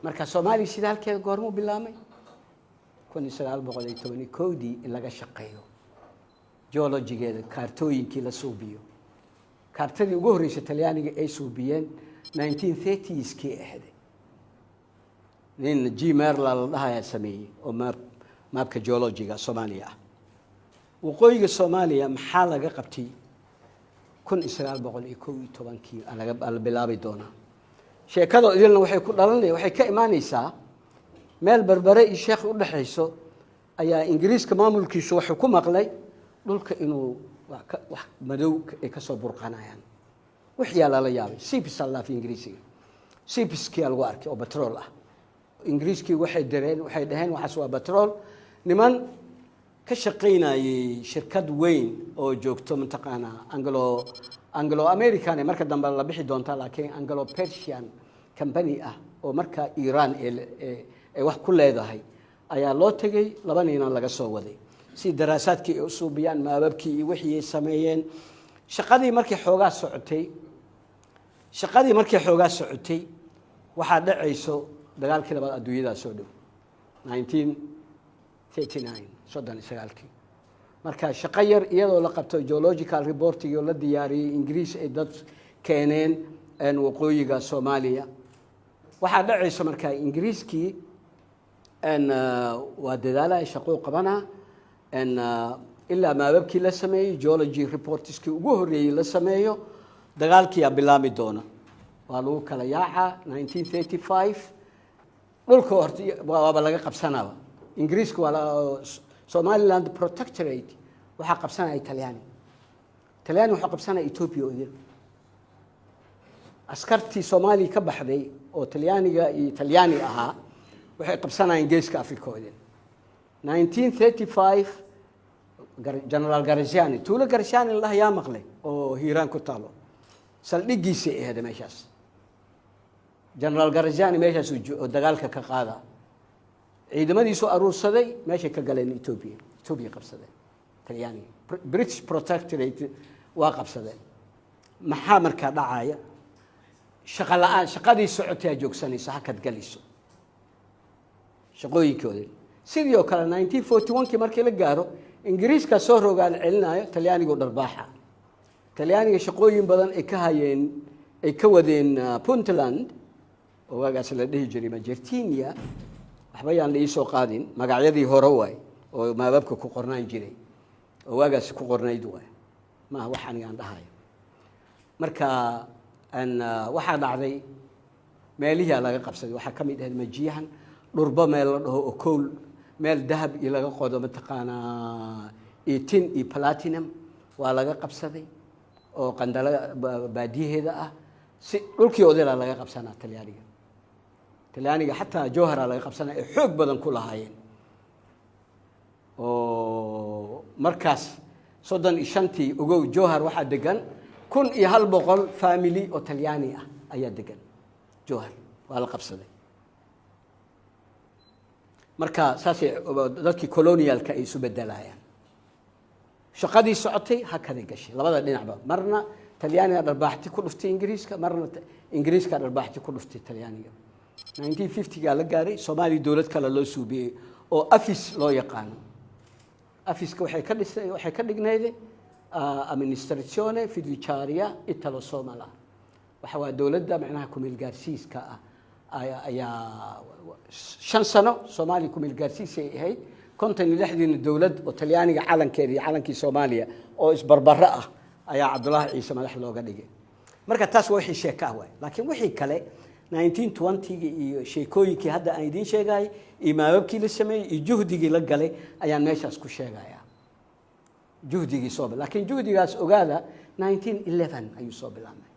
marka Soomaaliya sida halkeeda goormo bilaamay 1911 in laga shaqeeyo geologigeeda kaartooyinkii la suubiyo kaartadii ugu horeysay Talyaaniga ay suubiyeen 1930s-kii ahayd nin G. Merla la dhahay sameeyay oo maabka geologiga Soomaaliya waqooyiga Soomaaliya maxaa laga qabtay 1911kii laga bilaabay doona sheekada idilna waxay ku dhalanaysaa waxay ka imaanaysaa meel barbare iyo sheekh u dhaxayso ayaa Ingiriiska maamulkiisu wuxuu ku maqlay dhulka inuu wax madow ay ka soo burqanayaan wixii la yaabay sibis Allah fi Ingiriisiga sibiskii lagu arkay oo petrol ah Ingiriiskii waxay dhaheen waxaas waa petrol niman ka shaqeynayay shirkad weyn oo joogto mantaqana Anglo American marka dambe la bixi doonta laakiin Anglo Persian company ah oo marka Iran ay wax ku leedahay ayaa loo tagay laba nin laga soo waday si daraasaadkii u suubiyaan maababkii iyo wixii ay sameeyeen shaqadii markii xoogaa socotay waxa dhacayso dagaalkii labaad adduunyada soo dhow 1939 1939 marka shaqo yar iyadoo la qabto geological reporting oo la diyaariyay Ingiriis ay dad keeneen waqooyiga Soomaaliya waxa dhacayso marka Ingiriiskii waa dadaalay shaqo qabana ilaa maababkii la sameeyay geology reportskii ugu horeeyay la sameeyo dagaalkii bilaami doona waa lagu kala yaaca 1935 dhulka horta waa laga qabsanaa Ingiriiska waa Somaliland Protectorate waxa qabsanay Talyaani waxa qabsanay Ethiopia oo askartii Soomaaliya ka baxday oo Talyaaniga iyo Talyaani ahaa waxay qabsanayeen geeska Afrika oo 1935 General Garziani tuulo Garziani la yaa maqlay oo Hiiraan ku taalo saldhigiisa ee meeshaas General Garziani meeshaas oo dagaalka ka qaada ciidamadiisu aruursaday meesha ka galeen Ethiopia qabsadeen Talyaani British Protectorate waa qabsadeen maxaa markaa dhacaya shaqadii socotay joogsanaysa hakad galiso shaqooyinkoodii sidoo kale 1941kii markii la gaaro Ingiriiska soo rogaal celinayo Talyaaniga dharbaaxa Talyaaniga shaqooyin badan ay ka wadeen Puntland oo waagaas la dhihi jiray Majertinia waxba yaan la soo qaadin magacyadii hore way oo maababka ku qornaan jiray oo waagaas ku qornayd way ma waxaan aan dhahay marka waxa dhacday meelihii laga qabsaday waxa kamid ah majiyahan dhurba meel la dhaho oo kool meel dahab iyo laga qodo mataqaana tin iyo platinum waa laga qabsaday oo qandala baadiyeeda ah si dhulkii odayla laga qabsanaa Talyaaniga hatta Jowhara laga qabsanaa ee xoog badan ku lahaayeen oo markaas 35tii ugu Jowhar waxa degan 1100 family oo Talyaani ah ayaa degan Jowhar waa la qabsaday marka saasay dadkii colonialka ay isu bedelayaan shaqadii socotay hakada gashay labada dhinacba marna Talyaaniga dharbaaxti ku dhuftay Ingiriiska marna Ingiriiska dharbaaxti ku dhuftay Talyaaniga 1950 la gaaray Soomaali dawlad kale loo suubiyay oo afis loo yaqaan afiska waxay ka dhignayd amministrazione fiduciaria italo-somala waxa waa dawladda macnaha ku meel gaarsiiska ayaa 5 sano Soomaali ku meel gaarsiis ay ahayd 56 dawlad oo Talyaaniga calankeedii calankii Soomaaliya oo isbarbara ah ayaa Cabdullaahi Ciise madax looga dhigay marka taas wixii sheeka ah laakiin wixii kale 1920 iyo sheekooyinkii hadda aan idin sheegay imaamkii la sameeyay iyo juhdigii la galay ayaan meeshaas ku sheegaya juhdigii soo laakiin juhdigaas ogaada 1911 ayuu soo bilaabay